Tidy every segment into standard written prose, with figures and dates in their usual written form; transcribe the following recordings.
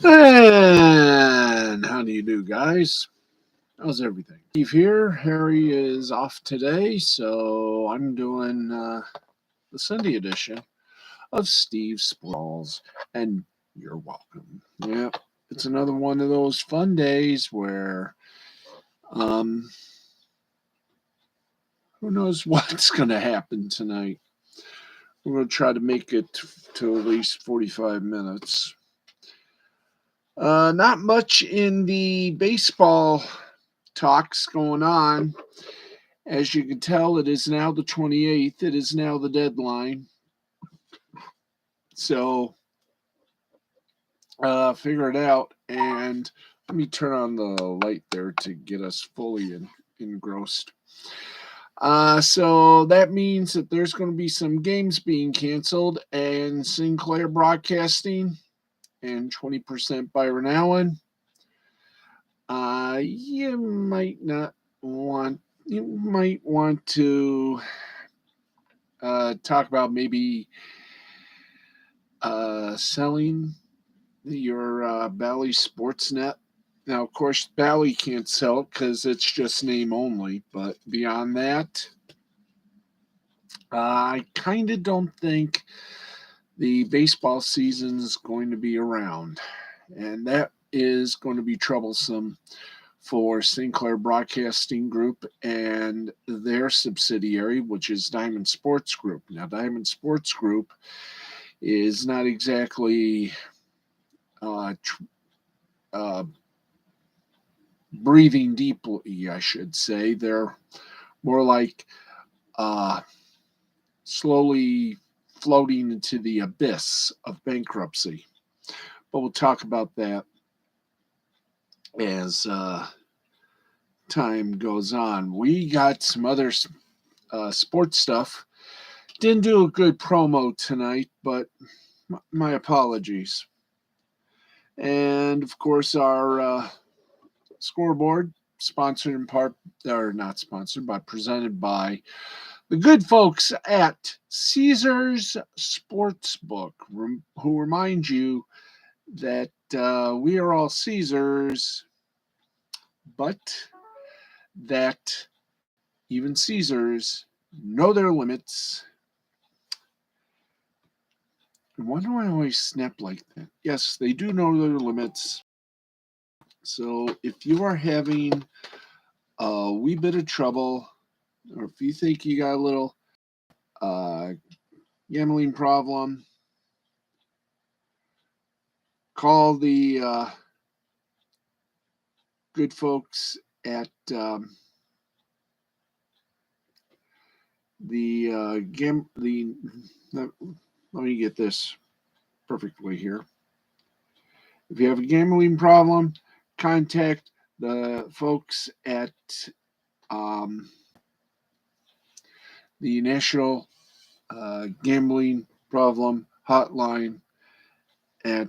And how do you do, guys? How's everything? Steve here. Harry is off today, so I'm doing the Sunday edition of Steve's Sports, and you're welcome. Yeah, it's another one of those fun days where um, who knows what's going to happen tonight. We're going to try to make it to at least 45 minutes. Not much in the baseball talks going on. As you can tell, it is now the 28th. It is now the deadline. So figure it out. And let me turn on the light there to get us fully engrossed. So that means that there's going to be some games being canceled, and Sinclair Broadcasting and 20% Byron Allen. You might not want. You might want to talk about maybe selling your Bally Sportsnet. Now, of course, Bally can't sell it because it's just name only. But beyond that, I kind of don't think the baseball season is going to be around. And that is going to be troublesome for Sinclair Broadcasting Group and their subsidiary, which is Diamond Sports Group. Now, Diamond Sports Group is not exactly uh, breathing deeply, I should say. They're more like uh, slowly floating into the abyss of bankruptcy. But we'll talk about that as time goes on. We got some other sports stuff. Didn't do a good promo tonight, but my apologies. And of course, our scoreboard, sponsored in part, or not sponsored, but presented by the good folks at Caesars Sportsbook, who remind you that we are all Caesars, but that even Caesars know their limits. Why do I always snap like that? Yes, they do know their limits. So if you are having a wee bit of trouble, or if you think you got a little uh, gambling problem, call the good folks at let me get this perfectly here. If you have a gambling problem, contact the folks at um, the National Gambling Problem Hotline at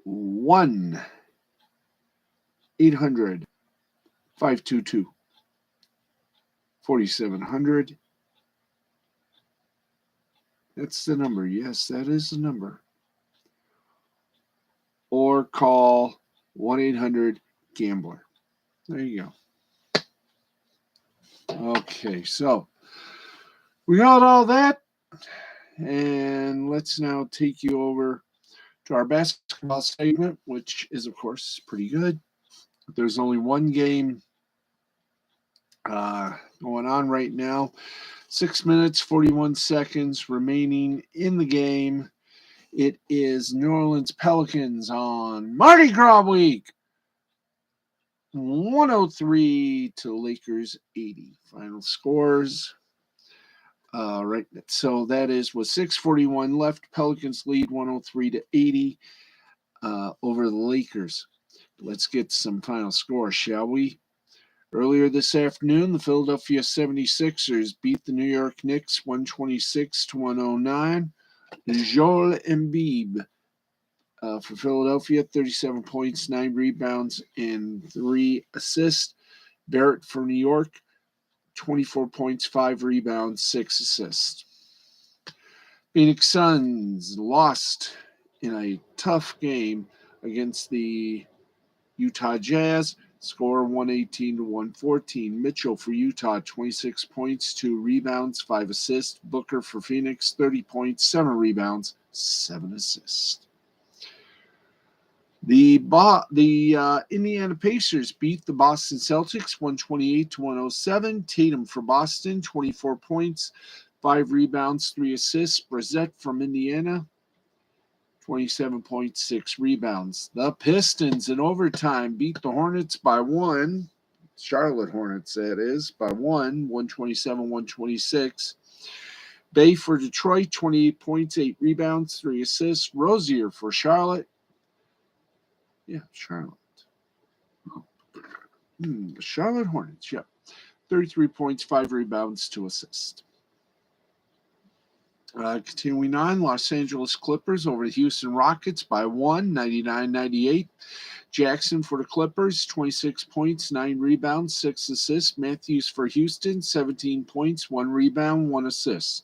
1-800-522-4700. That's the number. Yes, that is the number. Or call 1-800-GAMBLER. There you go. Okay, so we got all that, and let's now take you over to our basketball segment, which is, of course, pretty good. There's only one game going on right now. 6 minutes, 41 seconds remaining in the game. It is New Orleans Pelicans on Mardi Gras week. 103 to Lakers 80. Final scores. Right, so that is with 6:41 left. Pelicans lead 103 to 80 over the Lakers. Let's get some final scores, shall we? Earlier this afternoon, the Philadelphia 76ers beat the New York Knicks 126 to 109. Joel Embiid for Philadelphia, 37 points, 9 rebounds, and 3 assists. Barrett for New York, 24 points, 5 rebounds, 6 assists. Phoenix Suns lost in a tough game against the Utah Jazz. Score 118 to 114. Mitchell for Utah, 26 points, 2 rebounds, 5 assists. Booker for Phoenix, 30 points, 7 rebounds, 7 assists. The Indiana Pacers beat the Boston Celtics 128 to 107. Tatum for Boston, 24 points, 5 rebounds, 3 assists. Brissett from Indiana, 27.6 rebounds. The Pistons in overtime beat the Hornets by 1. Charlotte Hornets, that is, by 127-126. Bay for Detroit, 28 points, 8 rebounds, 3 assists. Rozier for Charlotte. Yeah, Charlotte. Charlotte Hornets, yeah. 33 points, 5 rebounds, 2 assists. Continuing on, Los Angeles Clippers over the Houston Rockets by 1, 99-98. Jackson for the Clippers, 26 points, 9 rebounds, 6 assists. Matthews for Houston, 17 points, 1 rebound, 1 assist.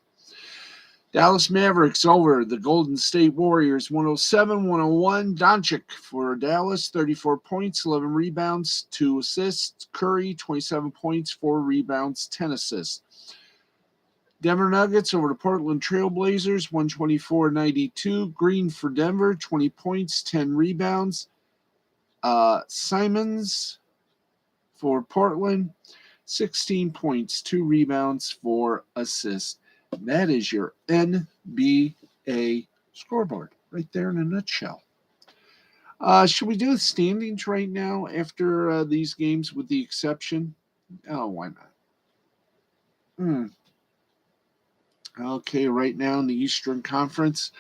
Dallas Mavericks over the Golden State Warriors, 107-101. Doncic for Dallas, 34 points, 11 rebounds, 2 assists. Curry, 27 points, 4 rebounds, 10 assists. Denver Nuggets over the Portland Trail Blazers, 124-92. Green for Denver, 20 points, 10 rebounds. Simons for Portland, 16 points, 2 rebounds, 4 assists. That is your NBA scoreboard right there in a nutshell. Should we do the standings right now after these games with the exception? Oh, why not? Okay, right now in the Eastern Conference,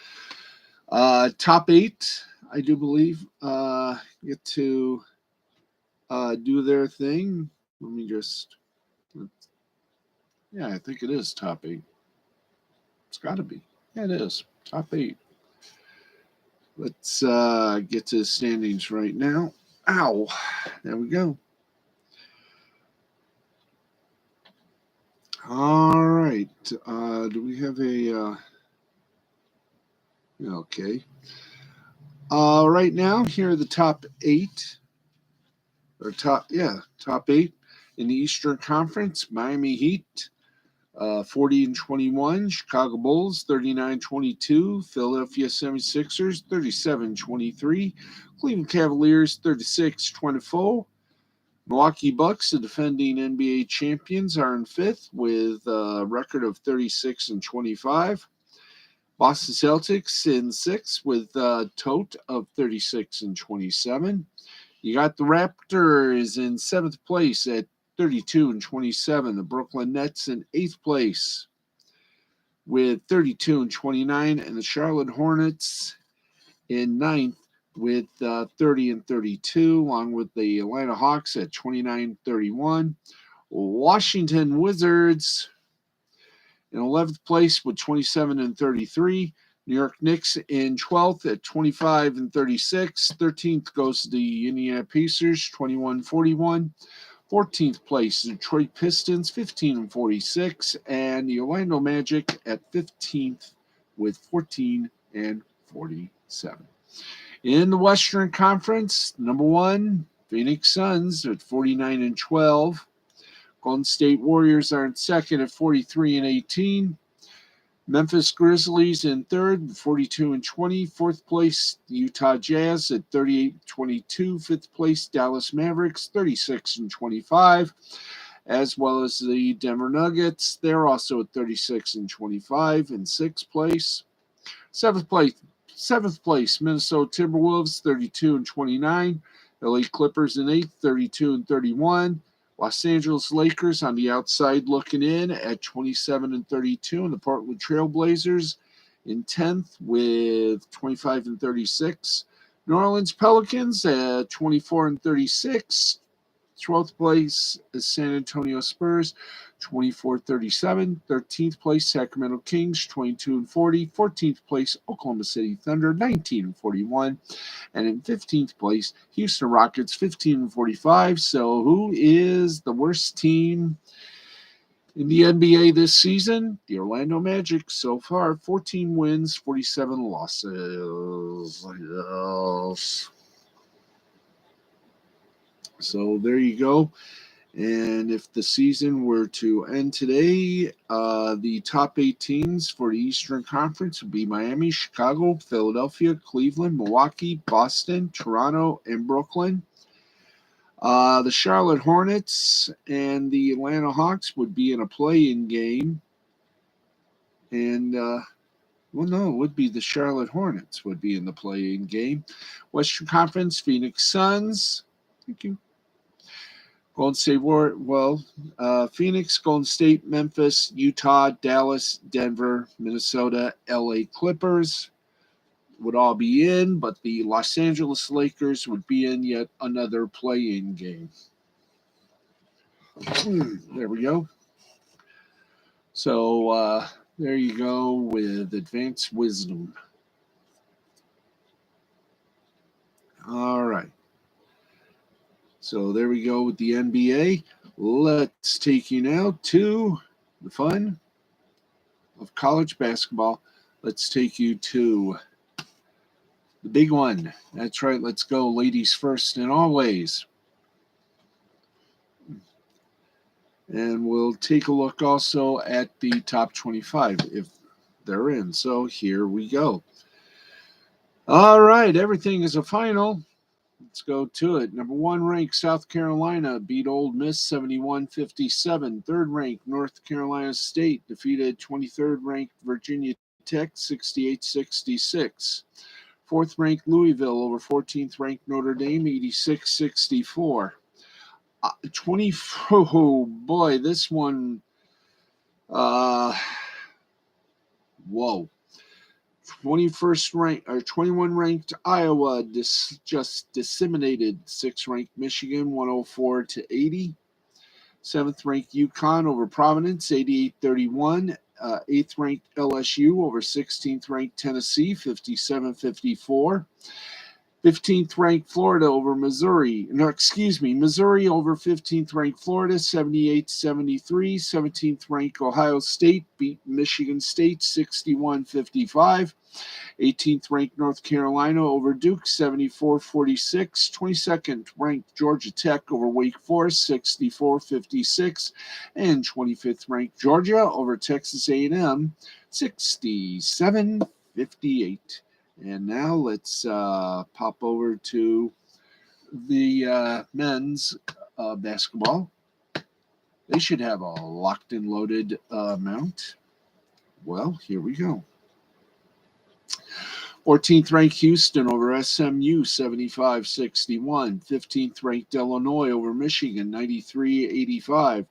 top 8, I do believe, get to do their thing. Let me just, yeah, I think it is top 8. It's got to be. Yeah, it is. Top 8. Let's get to the standings right now. Ow. There we go. All right. Do we have a... okay. Right now, here are the top 8. Or top 8 in the Eastern Conference. Miami Heat, 40-21. Chicago Bulls, 39-22. Philadelphia 76ers, 37-23. Cleveland Cavaliers, 36-24. Milwaukee Bucks, the defending NBA champions, are in 5th with a record of 36-25. Boston Celtics in 6th with a tote of 36-27. You got the Raptors in 7th place at 32-27. The Brooklyn Nets in 8th place with 32-29. And the Charlotte Hornets in 9th with 30-32, along with the Atlanta Hawks at 29-31. Washington Wizards in 11th place with 27-33. New York Knicks in 12th at 25-36. 13th goes to the Indiana Pacers, 21-41. 14th place, Detroit Pistons, 15-46. And the Orlando Magic at 15th with 14-47. In the Western Conference, number 1, Phoenix Suns at 49-12. Golden State Warriors are in 2nd at 43-18. Memphis Grizzlies in 3rd, 42-20. 4th place, the Utah Jazz at 38-22. 5th place, Dallas Mavericks, 36-25. As well as the Denver Nuggets, they're also at 36-25 in 6th place. 7th place, Minnesota Timberwolves, 32-29. LA Clippers in 8th, 32-31. Los Angeles Lakers on the outside looking in at 27-32. And the Portland Trail Blazers in 10th with 25-36. New Orleans Pelicans at 24-36. 12th place is San Antonio Spurs, 24-37. 13th place, Sacramento Kings, 22-40. 14th place, Oklahoma City Thunder, 19-41. And in 15th place, Houston Rockets, 15-45. So who is the worst team In the NBA this season, the Orlando Magic so far 14 wins, 47 losses. So there you go. And if the season were to end today, the top 8 teams for the Eastern Conference would be Miami, Chicago, Philadelphia, Cleveland, Milwaukee, Boston, Toronto, and Brooklyn. The Charlotte Hornets and the Atlanta Hawks would be in a play-in game. And, well, no, it would be the Charlotte Hornets would be in the play-in game. Western Conference, Phoenix Suns. Thank you. Golden State Warriors, Phoenix, Golden State, Memphis, Utah, Dallas, Denver, Minnesota, LA Clippers would all be in, but the Los Angeles Lakers would be in yet another play-in game. There we go. So there you go with advanced wisdom. All right. So there we go with the NBA. Let's take you now to the fun of college basketball. Let's take you to the big one. That's right. Let's go ladies first and always. And we'll take a look also at the top 25 if they're in. So here we go. All right. Everything is a final. Let's go to it. Number 1 ranked South Carolina beat Ole Miss 71-57. Third ranked North Carolina State defeated 23rd ranked Virginia Tech 68-66. Fourth ranked Louisville over 14th ranked Notre Dame 86-64. 24. Oh boy, this one. Whoa. 21st ranked or 21 ranked Iowa just disseminated 6th ranked Michigan 104-80. 7th ranked UConn over Providence 88-31. 8th ranked LSU over 16th ranked Tennessee 57-54. 15th ranked Florida over Missouri. Missouri over 15th ranked Florida 78-73. 17th ranked Ohio State beat Michigan State 61-55. 18th ranked North Carolina over Duke 74-46. 22nd ranked Georgia Tech over Wake Forest 64-56. And 25th ranked Georgia over Texas A&M 67-58. And now let's pop over to the men's basketball. They should have a locked and loaded mount. Well, here we go. 14th ranked Houston over SMU 75-61. 15th ranked Illinois over Michigan 93-85.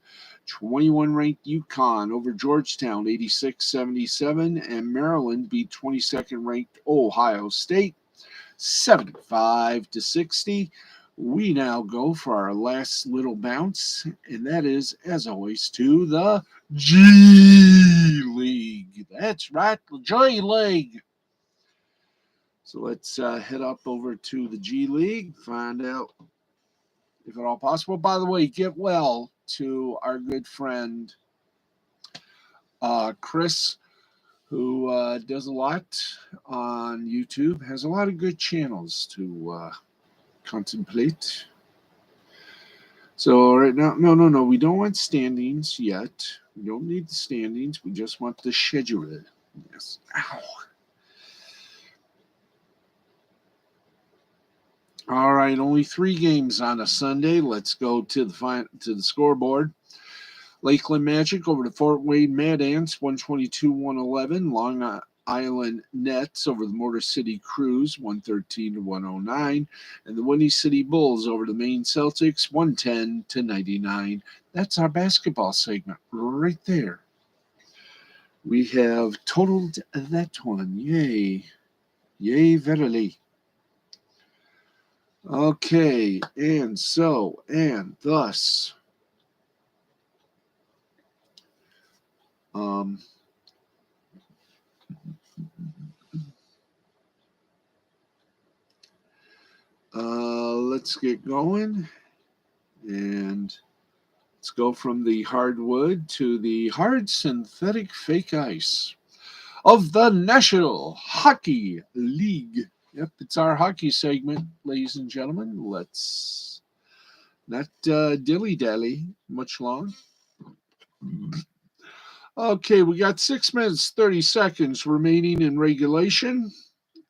21 ranked UConn over Georgetown 86-77. And Maryland beat 22nd ranked Ohio State 75-60. We now go for our last little bounce, and that is, as always, to the G League. That's right, the G League. So let's head up over to the G League, find out if at all possible. By the way, get well to our good friend Chris, who does a lot on YouTube, has a lot of good channels to contemplate. So right now, no, we don't want standings yet. We don't need the standings. We just want the schedule. Yes. Ow. All right, only 3 games on a Sunday. Let's go to the scoreboard. Lakeland Magic over the Fort Wayne Mad Ants, 122-111. Long Island Nets over the Motor City Cruise, 113-109. And the Windy City Bulls over the Maine Celtics, 110-99. That's our basketball segment right there. We have totaled that one. Yay. Yay, verily. Okay, and thus, let's get going, and Let's go from the hardwood to the hard synthetic fake ice of the National Hockey League. Yep, it's our hockey segment, ladies and gentlemen. Let's not dilly dally much long. Okay, we got 6 minutes 30 seconds remaining in regulation,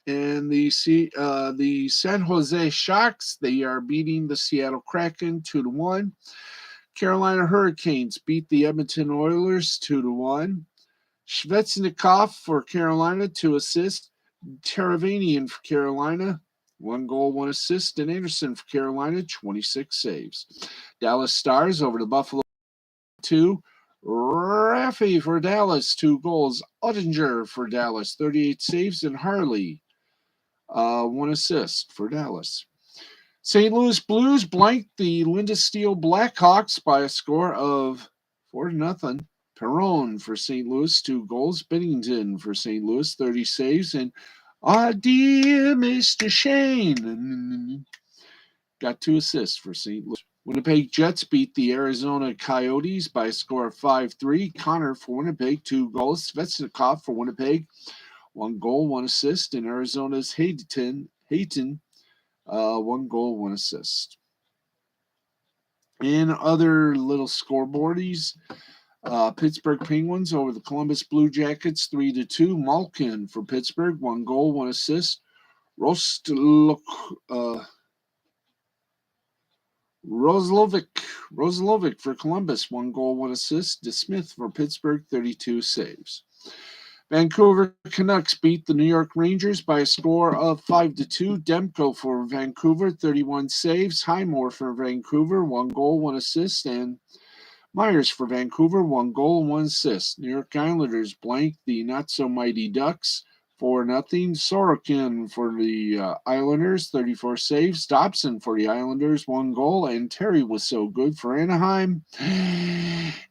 and the San Jose Sharks, they are beating the Seattle Kraken 2-1. Carolina Hurricanes beat the Edmonton Oilers 2-1. Svechnikov for Carolina, 2 assists. Teravanian for Carolina, 1 goal, 1 assist. And Anderson for Carolina, 26 saves. Dallas Stars over the Buffalo 2. Raffi for Dallas, 2 goals. Ottinger for Dallas, 38 saves. And Harley, 1 assist for Dallas. St. Louis Blues blanked the Lindesteel Blackhawks by a score of 4-0. Perron for St. Louis, 2 goals. Bennington for St. Louis, 30 saves. And dear Mr. Shane got 2 assists for St. Louis. Winnipeg Jets beat the Arizona Coyotes by a score of 5-3. Connor for Winnipeg, 2 goals. Svechnikov for Winnipeg, 1 goal, 1 assist. And Arizona's Hayton, 1 goal, 1 assist. In other little scoreboardies, Pittsburgh Penguins over the Columbus Blue Jackets 3-2. Malkin for Pittsburgh, 1 goal, 1 assist. Roslovic for Columbus, 1 goal, 1 assist. DeSmith for Pittsburgh, 32 saves. Vancouver Canucks beat the New York Rangers by a score of 5-2. Demko for Vancouver, 31 saves. Highmore for Vancouver, 1 goal, 1 assist. And Myers for Vancouver, 1 goal, 1 assist. New York Islanders blanked the not-so-mighty Ducks, 4-0. Sorokin for the Islanders, 34 saves. Dobson for the Islanders, 1 goal. And Terry was so good for Anaheim,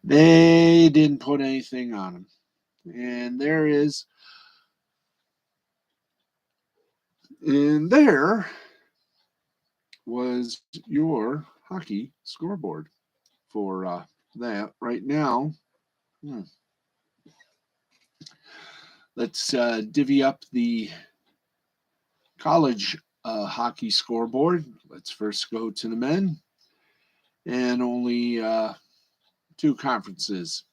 they didn't put anything on him. And there was your hockey scoreboard for that. Right now, let's divvy up the college hockey scoreboard. Let's first go to the men. And only 2 conferences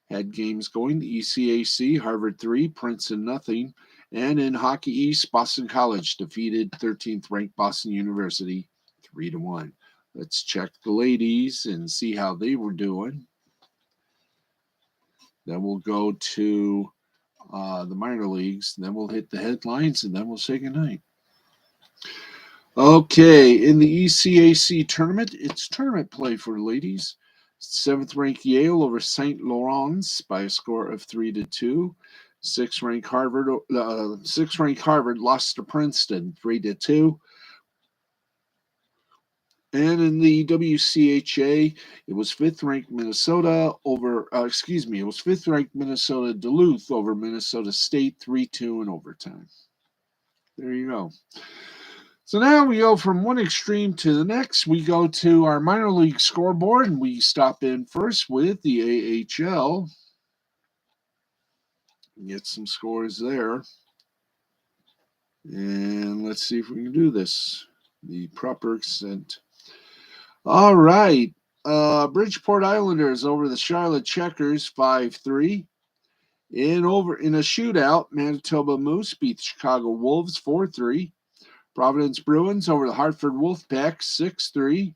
had games going. The ECAC, Harvard 3, Princeton nothing. And in Hockey East, Boston College defeated 13th ranked Boston University 3-1. Let's check the ladies and see how they were doing. Then we'll go to the minor leagues. Then we'll hit the headlines, and then we'll say goodnight. Okay, in the ECAC tournament, it's tournament play for ladies. 7th ranked Yale over St. Lawrence by a score of 3-2. 6th ranked Harvard lost to Princeton 3-2. And in the WCHA, it was 5th ranked Minnesota Duluth over Minnesota State 3-2 in overtime. There you go. So now we go from one extreme to the next. We go to our minor league scoreboard, and we stop in first with the AHL. Get some scores there. And let's see if we can do this. The proper extent. All right. Bridgeport Islanders over the Charlotte Checkers 5-3. In a shootout, Manitoba Moose beat the Chicago Wolves 4-3. Providence Bruins over the Hartford Wolfpack 6-3.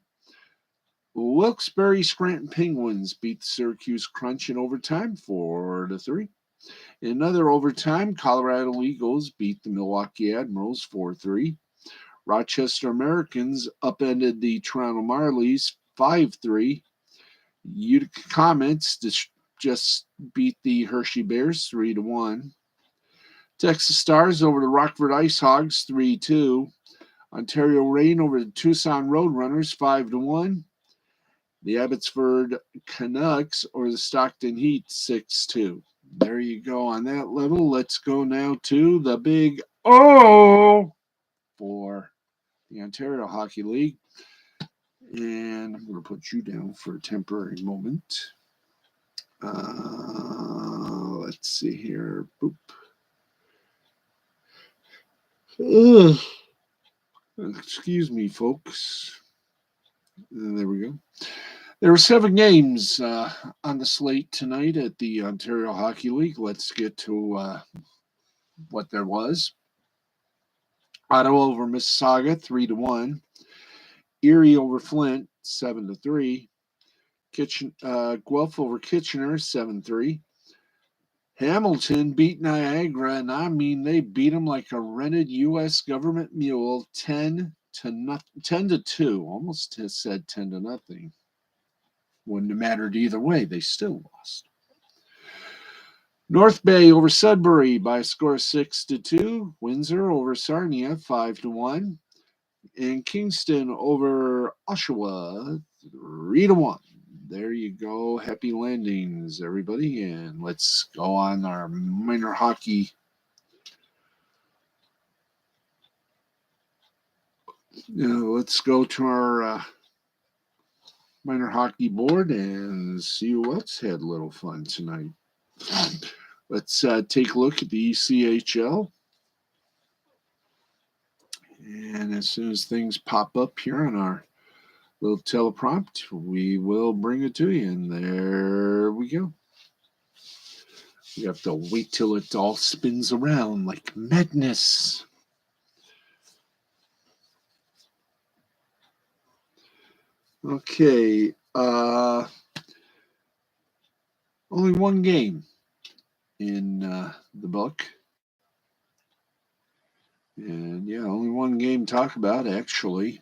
Wilkes-Barre Scranton Penguins beat the Syracuse Crunch in overtime 4-3. In another overtime, Colorado Eagles beat the Milwaukee Admirals 4-3. Rochester Americans upended the Toronto Marlies 5-3. Utica Comets just beat the Hershey Bears 3-1. Texas Stars over the Rockford Ice Hogs 3-2. Ontario Reign over the Tucson Roadrunners 5-1. The Abbotsford Canucks over the Stockton Heat 6-2. There you go on that level. Let's go now to the big O for the Ontario Hockey League. And I'm going to put you down for a temporary moment. Let's see here. Boop. Ugh. Excuse me, folks. There we go. There were 7 games on the slate tonight at the Ontario Hockey League. Let's get to what there was. Ottawa over Mississauga, 3-1. Erie over Flint, 7-3. Guelph over Kitchener, 7-3. Hamilton beat Niagara, and I mean they beat them like a rented U.S. government mule, 10-2. Almost said 10-0. Wouldn't have mattered either way. They still lost. North Bay over Sudbury by a score of 6-2. Windsor over Sarnia, 5-1. And Kingston over Oshawa, 3-1. There you go. Happy landings, everybody. And let's go on our minor hockey. Let's go to our minor hockey board and see who else had a little fun tonight. Let's take a look at the ECHL. And as soon as things pop up here on our little teleprompt, we will bring it to you. And there we go. You have to wait till it all spins around like madness. Okay. Only one game in the book. And yeah, only one game to talk about, actually.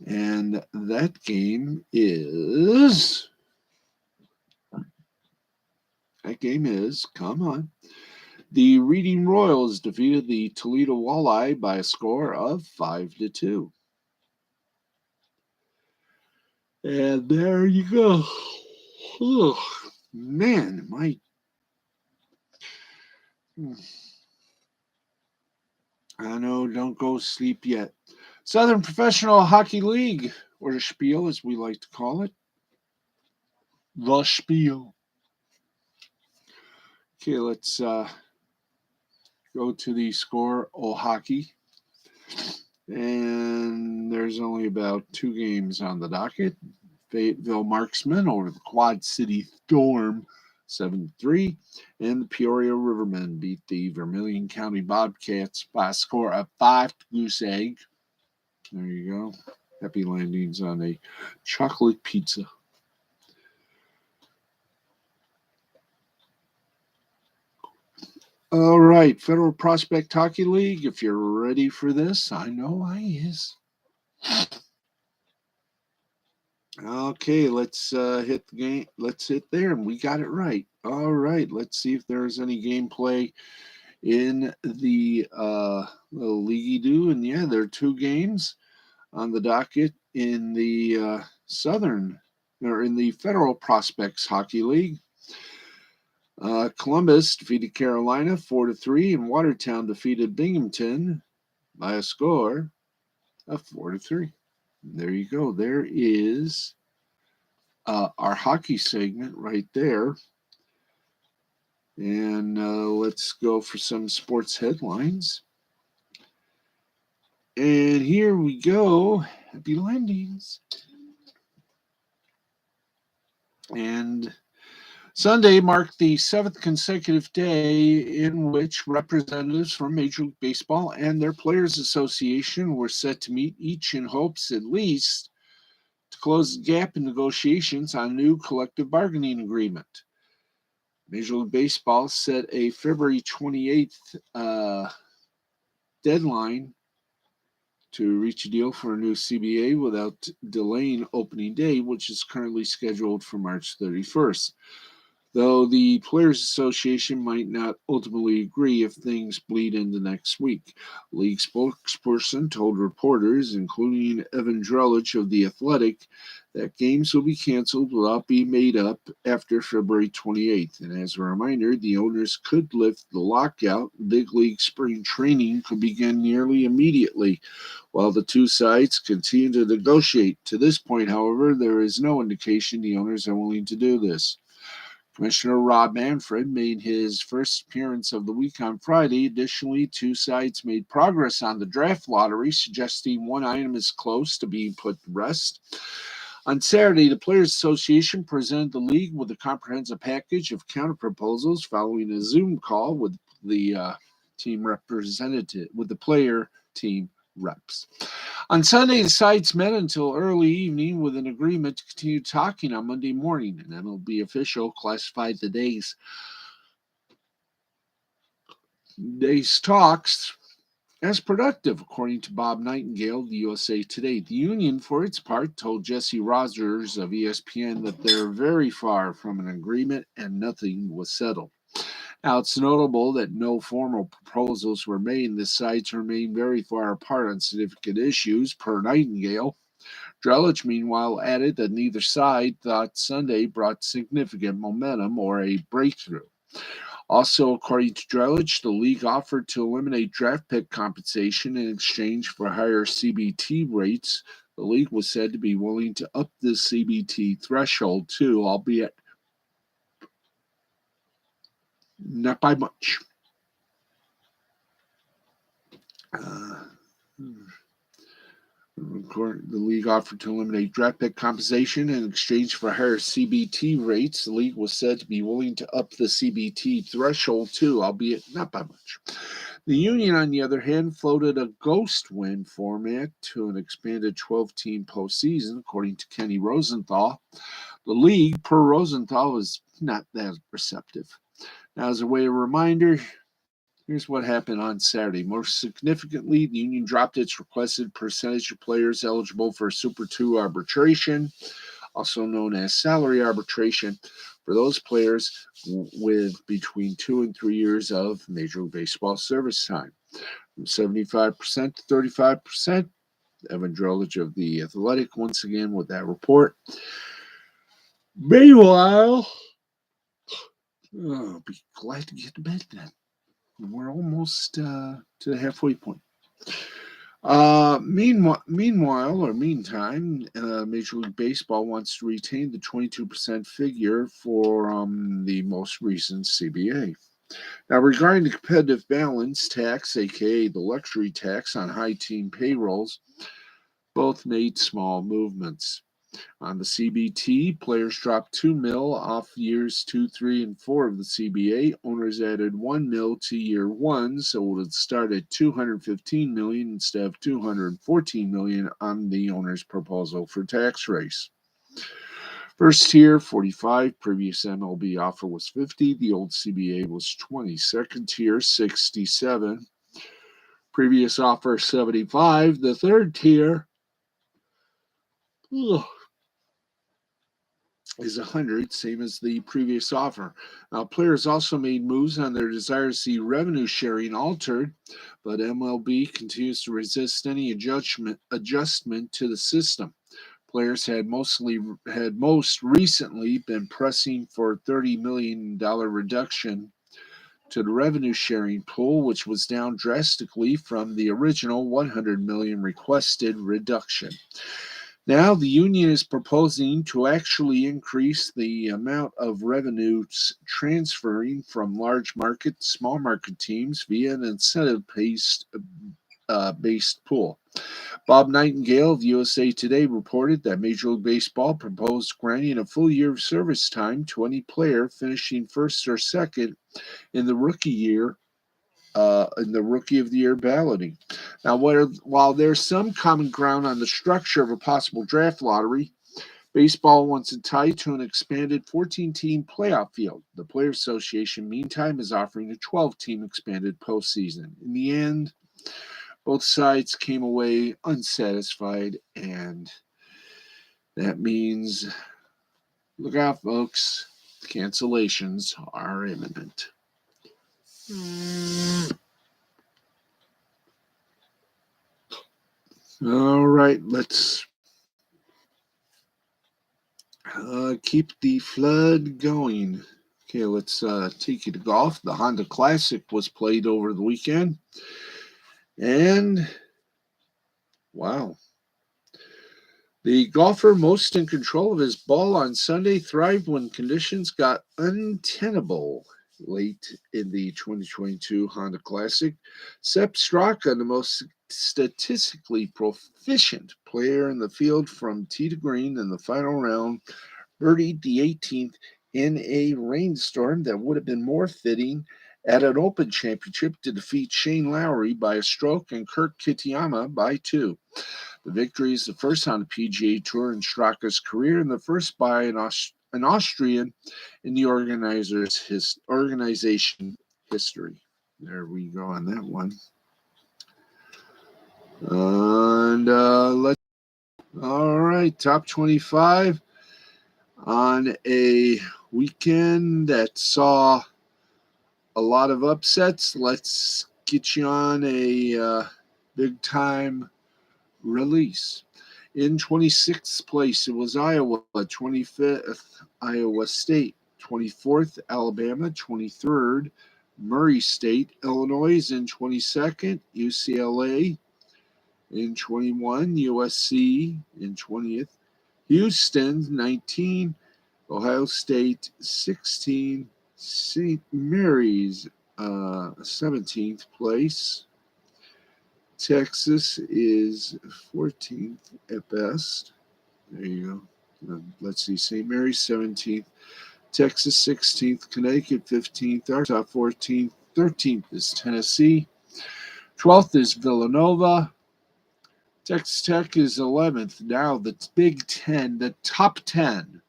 And that game is... come on. The Reading Royals defeated the Toledo Walleye by a score of 5-2. And there you go. Oh, man, I know, don't go sleep yet. Southern Professional Hockey League, or the Spiel as we like to call it. The Spiel. Okay, let's go to the score of hockey. And there's only about 2 games on the docket. Fayetteville Marksmen over the Quad City Storm, 7-3. And the Peoria Rivermen beat the Vermilion County Bobcats by a score of 5-egg. There you go. Happy landings on a chocolate pizza. All right, Federal Prospect Hockey League, if you're ready for this, I know I is. Okay, let's hit the game. Let's hit there, and we got it right. All right, let's see if there's any gameplay in the little leaguey-doo. And yeah, there are 2 games on the docket in the in the Federal Prospects Hockey League. Columbus defeated Carolina 4-3, and Watertown defeated Binghamton by a score of 4-3. There you go. There is our hockey segment right there. And let's go for some sports headlines. And here we go. Happy landings. And Sunday marked the 7th consecutive day in which representatives from Major League Baseball and their Players Association were set to meet, each in hopes at least to close the gap in negotiations on a new collective bargaining agreement. Major League Baseball set a February 28th deadline to reach a deal for a new CBA without delaying opening day, which is currently scheduled for March 31st. though the Players Association might not ultimately agree if things bleed into next week. League spokesperson told reporters, including Evan Drellich of The Athletic, that games will be canceled without being made up after February 28th. And as a reminder, the owners could lift the lockout. Big League spring training could begin nearly immediately, while the two sides continue to negotiate. To this point, however, there is no indication the owners are willing to do this. Commissioner Rob Manfred made his first appearance of the week on Friday. Additionally, two sides made progress on the draft lottery, suggesting one item is close to being put to rest. On Saturday, the Players Association presented the league with a comprehensive package of counterproposals following a Zoom call with the team representative, with the player team reps. On Sunday, the sides met until early evening with an agreement to continue talking on Monday morning. An MLB official classified the day's talks as productive, according to Bob Nightingale of the USA Today. The union, for its part, told Jesse Rogers of ESPN that they're very far from an agreement and nothing was settled. Now, it's notable that no formal proposals were made, and the sides remain very far apart on significant issues, per Nightingale. Drellich, meanwhile, added that neither side thought Sunday brought significant momentum or a breakthrough. Also, according to Drellich, the league offered to eliminate draft pick compensation in exchange for higher CBT rates. The league was said to be willing to up the CBT threshold too, albeit not by much. The league offered to eliminate draft pick compensation in exchange for higher CBT rates. The league was said to be willing to up the CBT threshold too, albeit not by much. The union, on the other hand, floated a ghost win format to an expanded 12-team postseason, according to Kenny Rosenthal. The league, per Rosenthal, was not that receptive. Now, as a way of reminder, here's what happened on Saturday. Most significantly, the union dropped its requested percentage of players eligible for Super 2 arbitration, also known as salary arbitration, for those players with between 2 and 3 years of Major League Baseball service time. From 75% to 35%. Evan Drellich of The Athletic once again with that report. Meanwhile, I'll be glad to get to bed then. We're almost to the halfway point. Meanwhile, Major League Baseball wants to retain the 22% figure for the most recent CBA. Now, regarding the competitive balance tax, aka the luxury tax on high team payrolls, both made small movements. On the CBT, players dropped $2 million off years 2, 3, and 4 of the CBA. Owners added $1 million to year 1, so it would start at $215 million instead of $214 million on the owner's proposal for tax raise. First tier, 45. Previous MLB offer was 50. The old CBA was 20. Second tier, 67. Previous offer, 75. The third tier, is 100, same as the previous offer. Now, players also made moves on their desire to see revenue sharing altered, but MLB continues to resist any adjustment to the system. Players had most recently been pressing for a $30 million reduction to the revenue sharing pool, which was down drastically from the original $100 million requested reduction. Now, the union is proposing to actually increase the amount of revenues transferring from large market to small market teams via an incentive-based pool. Bob Nightingale of USA Today reported that Major League Baseball proposed granting a full year of service time to any player finishing first or second in the rookie of the year balloting. Now, while there's some common ground on the structure of a possible draft lottery, baseball wants to tie to an expanded 14-team playoff field. The Players Association, meantime, is offering a 12-team expanded postseason. In the end, both sides came away unsatisfied, and that means, look out, folks, Cancellations are imminent. All right, let's keep the flood going. Okay, let's take you to golf. The Honda Classic was played over the weekend. And, wow. The golfer most in control of his ball on Sunday thrived when conditions got untenable late in the 2022 Honda Classic. Sepp Straka, the most statistically proficient player in the field from tee to green in the final round, birdied the 18th in a rainstorm that would have been more fitting at an Open Championship to defeat Shane Lowry by a stroke and Kurt Kitayama by 2. The victory is the first on the PGA Tour in Straka's career and the first by an Austrian in the organization history. There we go on that one. And all right, top 25 on a weekend that saw a lot of upsets. Let's get you on a big time release. In 26th place, it was Iowa, 25th, Iowa State, 24th, Alabama, 23rd, Murray State, Illinois in 22nd, UCLA in 21, USC in 20th, Houston 19, Ohio State 16, St. Mary's 17th place. Texas is 14th at best. There you go. Let's see. St. Mary's 17th. Texas 16th. Connecticut 15th. Arkansas 14th. 13th is Tennessee. 12th is Villanova. Texas Tech is 11th. Now the Big Ten, the top 10.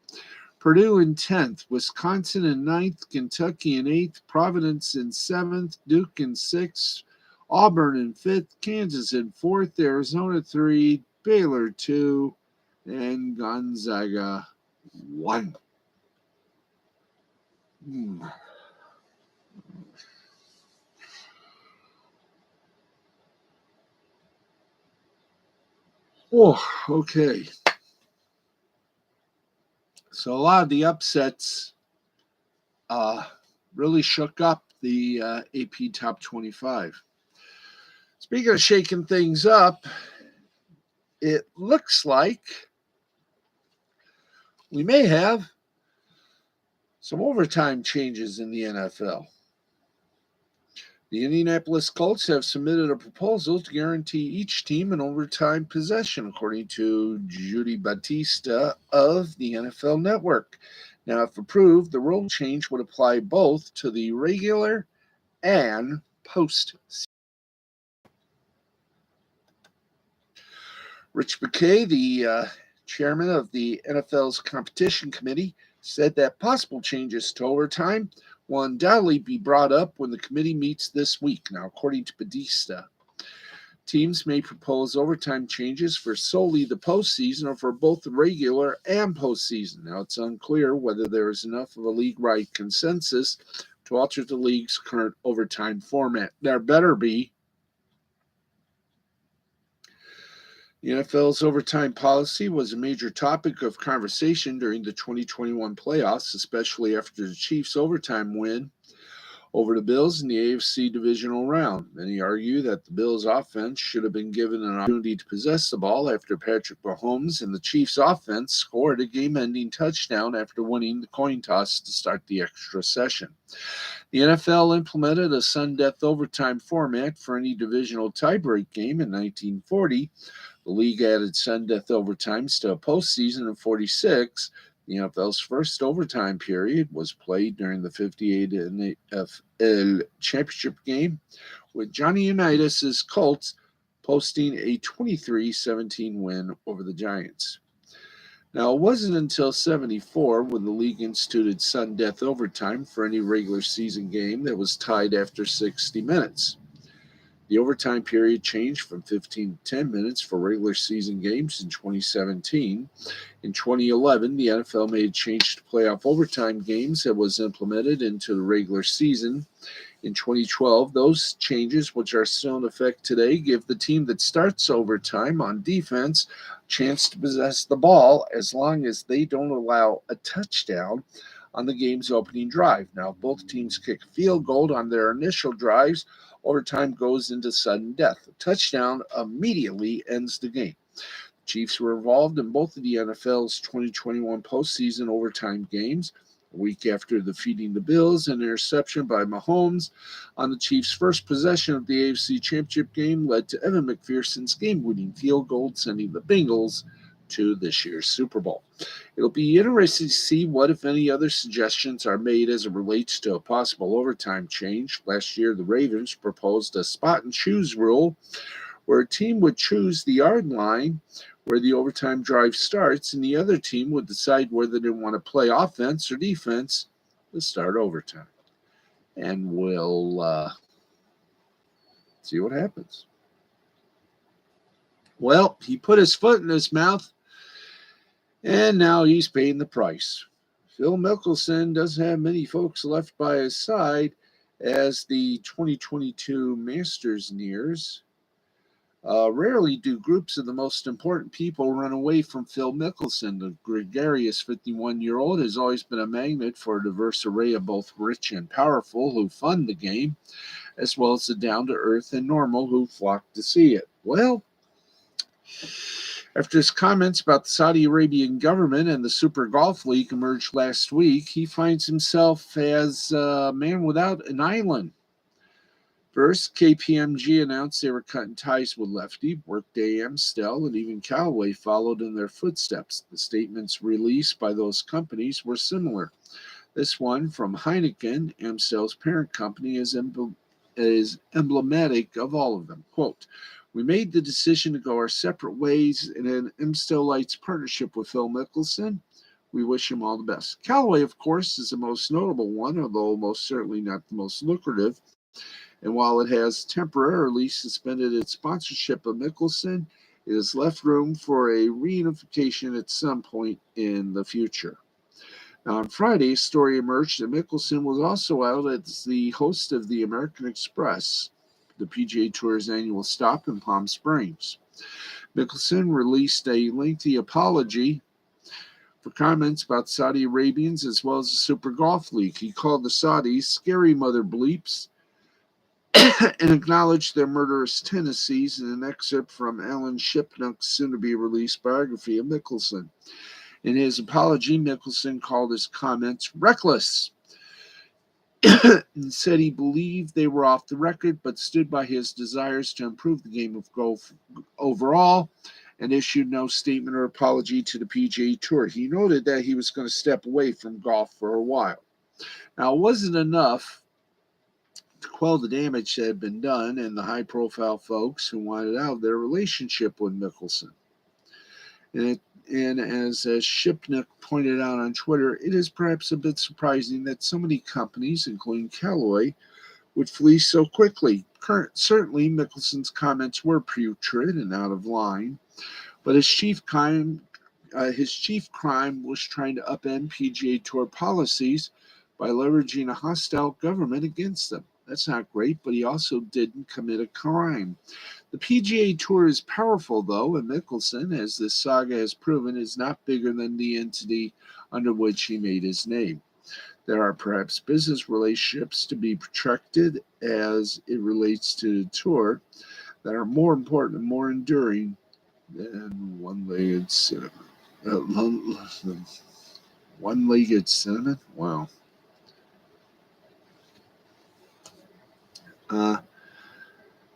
Purdue in 10th. Wisconsin in 9th. Kentucky in 8th. Providence in 7th. Duke in 6th. Auburn in 5th, Kansas in 4th, Arizona 3, Baylor 2, and Gonzaga 1. Oh, okay. So a lot of the upsets really shook up the AP Top 25. Speaking of shaking things up, it looks like we may have some overtime changes in the NFL. The Indianapolis Colts have submitted a proposal to guarantee each team an overtime possession, according to Judy Batista of the NFL Network. Now, if approved, the rule change would apply both to the regular and post. Rich McKay, the chairman of the NFL's competition committee, said that possible changes to overtime will undoubtedly be brought up when the committee meets this week. Now, according to Batista, teams may propose overtime changes for solely the postseason or for both the regular and postseason. Now, it's unclear whether there is enough of a league-wide consensus to alter the league's current overtime format. There better be. The NFL's overtime policy was a major topic of conversation during the 2021 playoffs, especially after the Chiefs' overtime win over the Bills in the AFC divisional round. Many argue that the Bills' offense should have been given an opportunity to possess the ball after Patrick Mahomes and the Chiefs' offense scored a game-ending touchdown after winning the coin toss to start the extra session. The NFL implemented a sudden-death overtime format for any divisional tiebreak game in 1940. The league added sudden-death overtimes to a postseason of 46. The NFL's first overtime period was played during the 58 NFL championship game, with Johnny Unitas' Colts posting a 23-17 win over the Giants. Now, it wasn't until 74 when the league instituted sudden-death overtime for any regular season game that was tied after 60 minutes. The overtime period changed from 15 to 10 minutes for regular season games in 2017. In 2011, the NFL made a change to playoff overtime games that was implemented into the regular season. In 2012, those changes, which are still in effect today, give the team that starts overtime on defense a chance to possess the ball as long as they don't allow a touchdown on the game's opening drive. Now, if both teams kick a field goal on their initial drives, overtime goes into sudden death. A touchdown immediately ends the game. Chiefs were involved in both of the NFL's 2021 postseason overtime games. A week after defeating the Bills, an interception by Mahomes on the Chiefs' first possession of the AFC Championship game led to Evan McPherson's game-winning field goal, sending the Bengals to this year's Super Bowl. It'll be interesting to see what, if any, other suggestions are made as it relates to a possible overtime change. Last year, the Ravens proposed a spot-and-choose rule where a team would choose the yard line where the overtime drive starts, and the other team would decide whether they want to play offense or defense to start overtime. And we'll see what happens. Well, he put his foot in his mouth, and now he's paying the price. Phil Mickelson doesn't have many folks left by his side as the 2022 Masters nears. Rarely do groups of the most important people run away from Phil Mickelson. The gregarious 51-year-old has always been a magnet for a diverse array of both rich and powerful who fund the game, as well as the down-to-earth and normal who flock to see it. Well, after his comments about the Saudi Arabian government and the Super Golf League emerged last week, he finds himself as a man without an island. First, KPMG announced they were cutting ties with Lefty. Workday, Amstel, and even Callaway followed in their footsteps. The statements released by those companies were similar. This one from Heineken, Amstel's parent company, is emblematic of all of them. Quote, "We made the decision to go our separate ways in an Amstel Lights partnership with Phil Mickelson. We wish him all the best." Callaway, of course, is the most notable one, although most certainly not the most lucrative. And while it has temporarily suspended its sponsorship of Mickelson, it has left room for a reunification at some point in the future. Now, on Friday, a story emerged that Mickelson was also out as the host of the American Express, the PGA Tour's annual stop in Palm Springs. Mickelson released a lengthy apology for comments about Saudi Arabians as well as the Super Golf League. He called the Saudis scary mother bleeps and acknowledged their murderous tendencies in an excerpt from Alan Shipnuck's soon-to-be-released biography of Mickelson. In his apology, Mickelson called his comments reckless and said he believed they were off the record, but stood by his desires to improve the game of golf overall and issued no statement or apology to the PGA Tour. He noted that he was going to step away from golf for a while. Now, it wasn't enough to quell the damage that had been done and the high-profile folks who wanted out of their relationship with Mickelson. And as Shipnuck pointed out on Twitter, it is perhaps a bit surprising that so many companies, including Callaway, would flee so quickly. Certainly, Mickelson's comments were putrid and out of line, but his chief crime was trying to upend PGA Tour policies by leveraging a hostile government against them. That's not great, but he also didn't commit a crime. The PGA Tour is powerful, though, and Mickelson, as this saga has proven, is not bigger than the entity under which he made his name. There are perhaps business relationships to be protected as it relates to the tour that are more important and more enduring than one-legged cinnamon. One-legged cinnamon? Wow.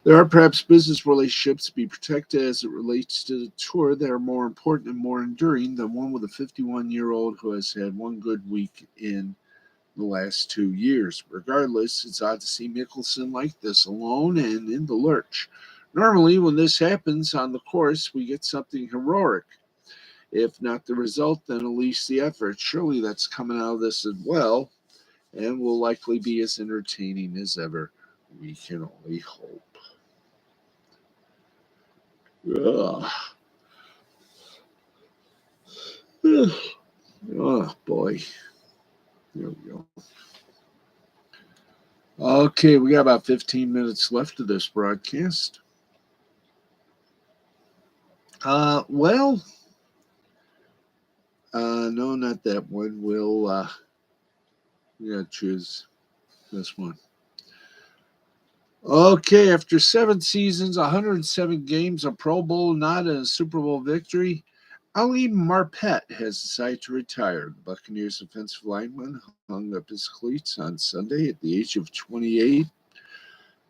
There are perhaps business relationships to be protected as it relates to the tour that are more important and more enduring than one with a 51-year-old who has had one good week in the last 2 years. Regardless, it's odd to see Mickelson like this, alone and in the lurch. Normally, when this happens on the course, we get something heroic. If not the result, then at least the effort. Surely that's coming out of this as well, and will likely be as entertaining as ever. We can only hope. Ugh. Oh, boy. There we go. Okay, we got about 15 minutes left of this broadcast. Well, no, not that one. We gotta choose this one. Okay, after 7 seasons, 107 games, a Pro Bowl nod, and a Super Bowl victory, Ali Marpet has decided to retire. The Buccaneers offensive lineman hung up his cleats on Sunday at the age of 28.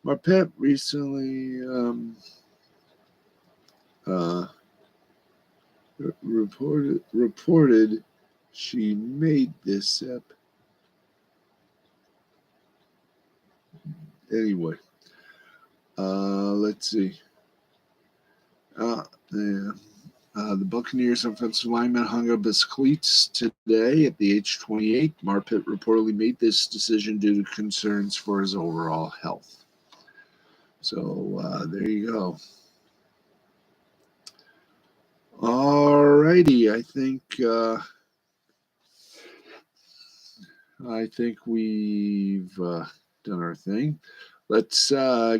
Marpet recently uh, reported she made this up. Anyway, let's see. Yeah. The Buccaneers offensive lineman hung up his cleats today at the age of 28. Marpet reportedly made this decision due to concerns for his overall health. So there you go. All righty, I think we've done our thing. Let's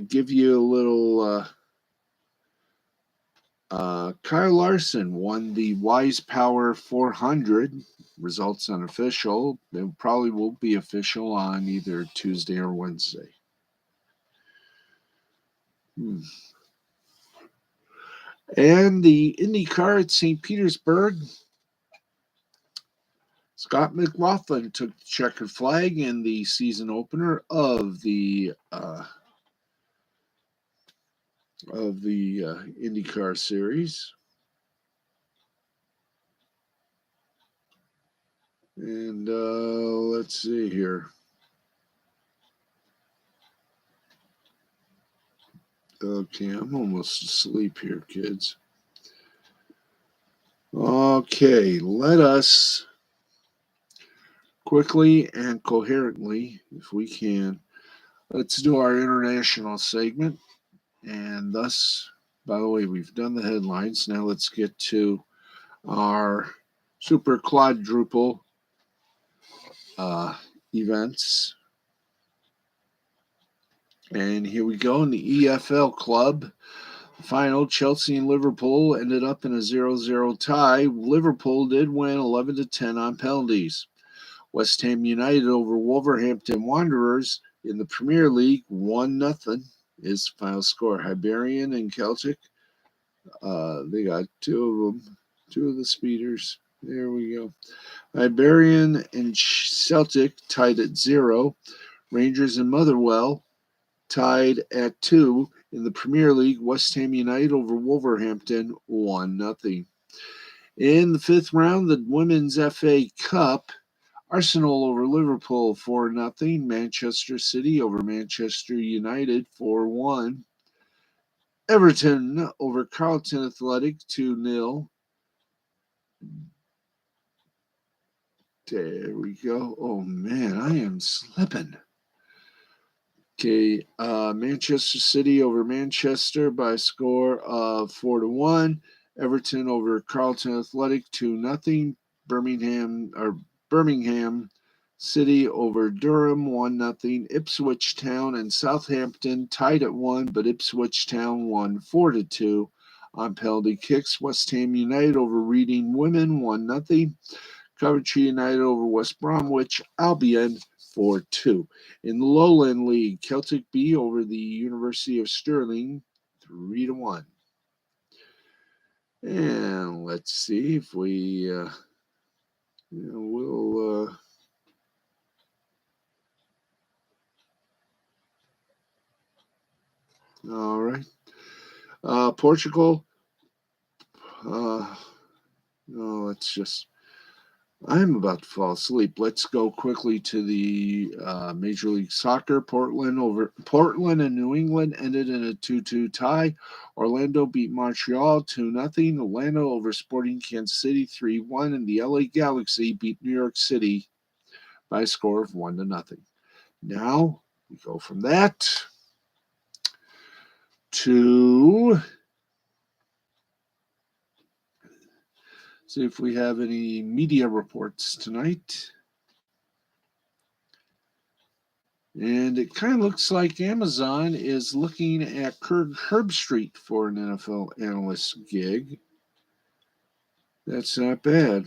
give you a little. Kyle Larson won the Wise Power 400. Results unofficial. They probably will be official on either Tuesday or Wednesday. And the IndyCar at St. Petersburg. Scott McLaughlin took the checkered flag in the season opener of the IndyCar series. And let's see here. Okay, I'm almost asleep here, kids. Okay, let us quickly and coherently, if we can, let's do our international segment. And thus, by the way, we've done the headlines. Now let's get to our super quadruple events. And here we go in the EFL Club. Final, Chelsea and Liverpool ended up in a 0-0 tie. Liverpool did win 11-10 on penalties. West Ham United over Wolverhampton Wanderers in the Premier League, 1-0 is the final score. Hibernian and Celtic, they got two of them, two of the speeders. There we go. Hibernian and Celtic tied at 0. Rangers and Motherwell tied at 2. In the Premier League, West Ham United over Wolverhampton, 1-0. In the fifth round, the Women's FA Cup, Arsenal over Liverpool, 4-0. Manchester City over Manchester United, 4-1. Everton over Carlton Athletic, 2-0. There we go. Oh, man, I am slipping. Okay, Manchester City over Manchester by a score of 4-1. Everton over Carlton Athletic, 2-0. Birmingham City over Durham, 1-0. Ipswich Town and Southampton tied at 1, but Ipswich Town won 4-2 on penalty kicks. West Ham United over Reading Women, 1-0. Coventry United over West Bromwich Albion, 4-2. In the Lowland League, Celtic B over the University of Stirling, 3-1. And let's see if we we'll all right. Portugal. Let's just. I'm about to fall asleep. Let's go quickly to the Major League Soccer. Portland and New England ended in a 2-2 tie. Orlando beat Montreal 2-0. Orlando over Sporting Kansas City 3-1, and the LA Galaxy beat New York City by a score of 1-0. Now we go from that to See if we have any media reports tonight. And it kind of looks like Amazon is looking at Kirk Herbstreit for an NFL analyst gig. That's not bad.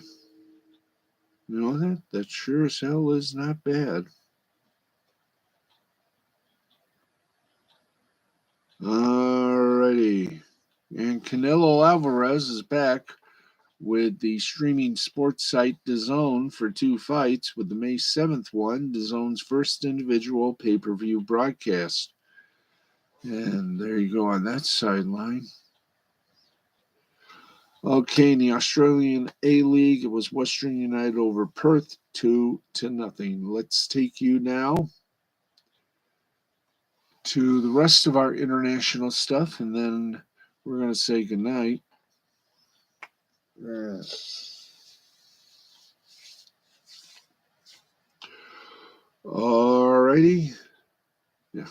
You know that? That sure as hell is not bad. Alrighty. And Canelo Alvarez is back with the streaming sports site DAZN for 2 fights, with the May 7th one, DAZN's first individual pay-per-view broadcast. And there you go on that sideline. Okay, in the Australian A-League, it was Western United over Perth 2-0. Let's take you now to the rest of our international stuff, and then we're going to say goodnight. Alrighty. Yeah.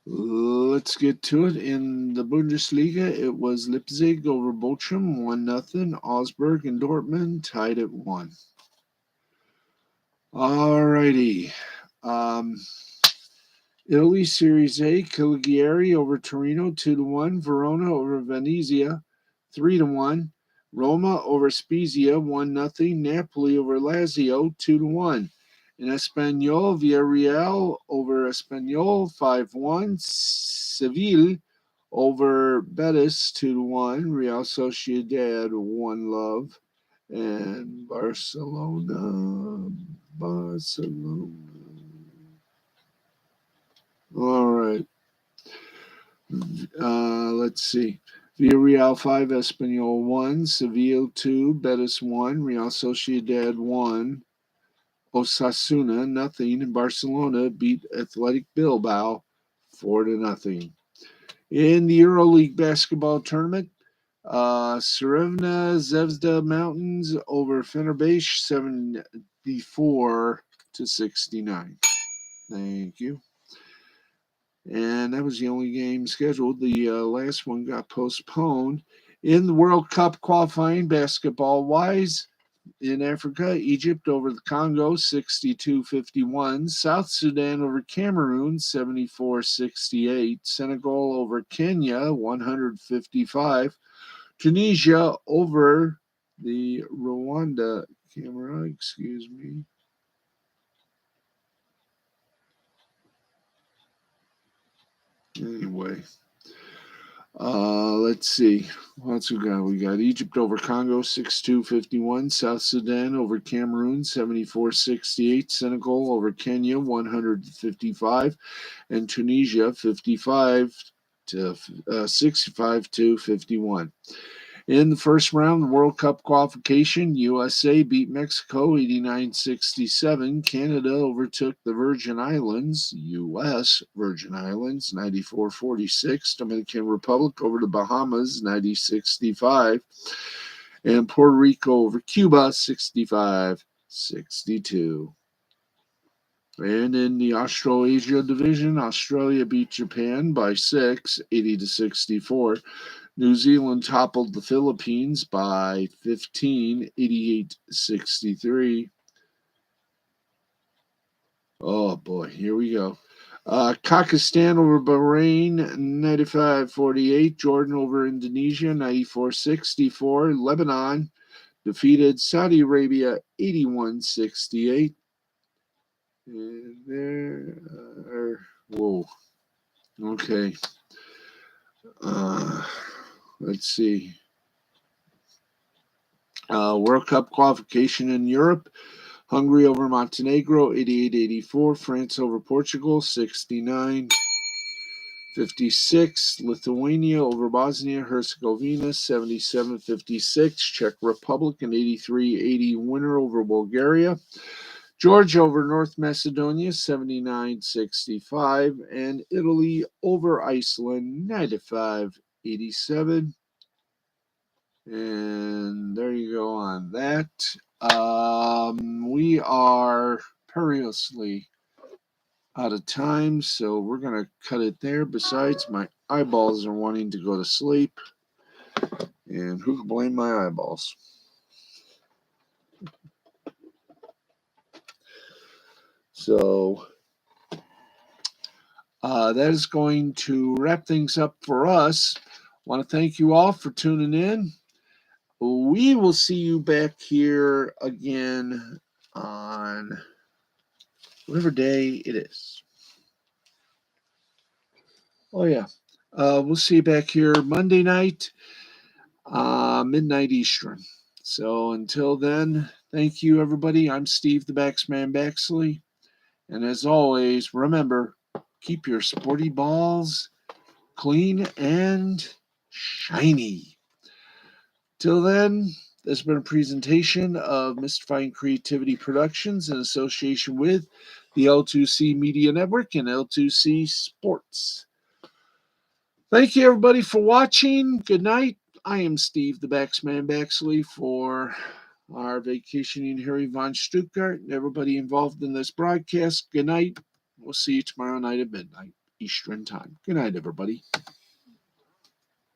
Let's get to it. In the Bundesliga, it was Leipzig over Bochum, 1-0. Augsburg and Dortmund tied at 1. Alrighty. Italy Series A, Cagliari over Torino, 2-1. Verona over Venezia, 3-1. Roma over Spezia, 1-0. Napoli over Lazio, 2-1. In Espanyol, Villarreal over Espanyol, 5-1. Seville over Betis, 2-1. Real Sociedad, 1-0. And Barcelona. All right. Let's see. Villarreal 5, Espanyol 1, Seville 2, Betis 1, Real Sociedad 1, Osasuna 0. Barcelona beat Athletic Bilbao 4-0. In the EuroLeague basketball tournament, Crvena Zvezda Mountains over Fenerbahce 74-69. Thank you. And that was the only game scheduled. The last one got postponed. In the World Cup qualifying basketball-wise, in Africa, Egypt over the Congo, 62-51. South Sudan over Cameroon, 74-68. Senegal over Kenya, 155. Tunisia over the Rwanda camera, excuse me. Anyway, let's see. What's we got? We got Egypt over Congo, 62-51. South Sudan over Cameroon, 74-68. Senegal over Kenya, 155. And Tunisia, 65-51. In the first round, the World Cup qualification, USA beat Mexico 89-67. Canada overtook the Virgin Islands, U.S. Virgin Islands, 94-46. Dominican Republic over the Bahamas, 90-65. And Puerto Rico over Cuba, 65-62. And in the Australasia division, Australia beat Japan by 6, 80-64. New Zealand toppled the Philippines by 15, 88-63. Oh boy, here we go. Kazakhstan over Bahrain, 95-48. Jordan over Indonesia, 94-64. Lebanon defeated Saudi Arabia, 81-68. And there, whoa. Okay. Let's see. World Cup qualification in Europe. Hungary over Montenegro, 88-84. France over Portugal, 69-56. Lithuania over Bosnia-Herzegovina, 77-56. Czech Republic, an 83-80 winner over Bulgaria. Georgia over North Macedonia, 79-65. And Italy over Iceland, 95-87. And there you go on that. We are perilously out of time, so we're going to cut it there. Besides, my eyeballs are wanting to go to sleep. And who can blame my eyeballs? So, that is going to wrap things up for us. Want to thank you all for tuning in. We will see you back here again on whatever day it is. Oh, yeah. We'll see you back here Monday night, midnight Eastern. So until then, thank you, everybody. I'm Steve the Baxman Baxley. And as always, remember, keep your sporty balls clean and shiny. Till then, this has been a presentation of Mystifying Creativity Productions in association with the L2C Media Network and L2C Sports. Thank you, everybody, for watching. Good night. I am Steve, the Baxman Baxley, for our vacationing Harry von Stuttgart and everybody involved in this broadcast. Good night. We'll see you tomorrow night at midnight Eastern Time. Good night, everybody.